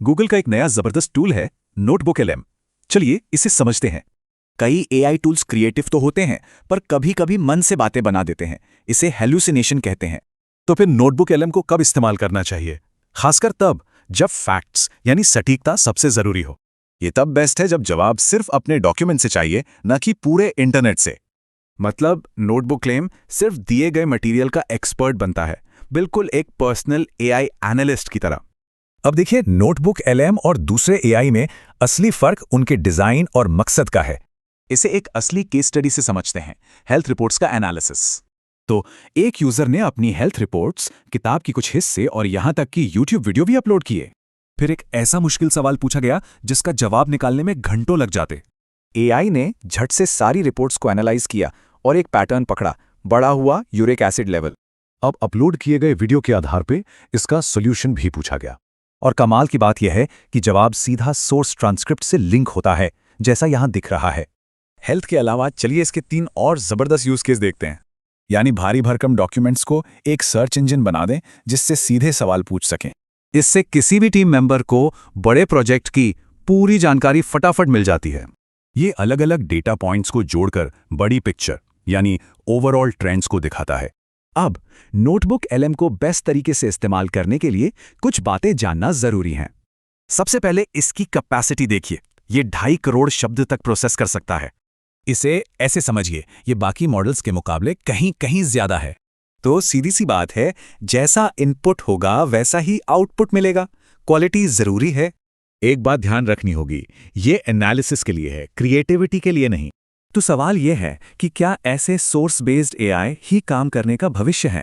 Google का एक नया जबरदस्त टूल है नोटबुक एलएम। चलिए इसे समझते हैं। कई एआई टूल्स क्रिएटिव तो होते हैं, पर कभी-कभी मन से बातें बना देते हैं। इसे हेलुसिनेशन कहते हैं। तो फिर नोटबुक एलएम को कब इस्तेमाल करना चाहिए? खासकर तब जब फैक्ट्स यानी सटीकता सबसे जरूरी हो। ये तब बेस्ट है जब जवाब सिर्फ अपने डॉक्यूमेंट से चाहिए, न कि पूरे इंटरनेट से। मतलब नोटबुक क्लेम सिर्फ दिए गए मटेरियल का एक्सपर्ट बनता है, बिल्कुल एक पर्सनल एआई एनालिस्ट की तरह। अब देखिए, नोटबुक एलएम और दूसरे एआई में असली फर्क उनके डिजाइन और मकसद का है। इसे एक असली केस स्टडी से समझते हैं, हेल्थ रिपोर्ट्स का एनालिसिस। तो एक यूजर ने अपनी हेल्थ रिपोर्ट्स, किताब की कुछ हिस्से और यहां तक कि यूट्यूब वीडियो भी अपलोड किए। फिर एक ऐसा मुश्किल सवाल पूछा गया जिसका जवाब निकालने में घंटों लग जाते। एआई ने झट से सारी रिपोर्ट्स को एनालाइज किया और एक पैटर्न पकड़ा, बढ़ा हुआ यूरिक एसिड लेवल। अब अपलोड किए गए वीडियो के आधार पे इसका सॉल्यूशन भी पूछा गया। और कमाल की बात यह है कि जवाब सीधा सोर्स ट्रांसक्रिप्ट से लिंक होता है, जैसा यहां दिख रहा है। हेल्थ के अलावा चलिए इसके 3 और जबरदस्त यूज केस देखते हैं। यानी भारी भरकम डॉक्यूमेंट्स को एक सर्च इंजन बना दें जिससे सीधे सवाल पूछ सकें। इससे किसी भी टीम मेंबर को बड़े प्रोजेक्ट की पूरी जानकारी फटाफट मिल जाती है। ये अलग अलग डेटा पॉइंट्स को जोड़कर बड़ी पिक्चर यानी ओवरऑल ट्रेंड्स को दिखाता है। अब नोटबुक एलएम को बेस्ट तरीके से इस्तेमाल करने के लिए कुछ बातें जानना जरूरी हैं। सबसे पहले इसकी कैपेसिटी देखिए, ये 2.5 करोड़ शब्द तक प्रोसेस कर सकता है। इसे ऐसे समझिए, ये बाकी मॉडल्स के मुकाबले कहीं कहीं ज्यादा है। तो सीधी सी बात है, जैसा इनपुट होगा वैसा ही आउटपुट मिलेगा। क्वालिटी जरूरी है। एक बात ध्यान रखनी होगी, ये एनालिसिस के लिए है, क्रिएटिविटी के लिए नहीं। तो सवाल यह है कि क्या ऐसे सोर्स बेस्ड एआई ही काम करने का भविष्य है?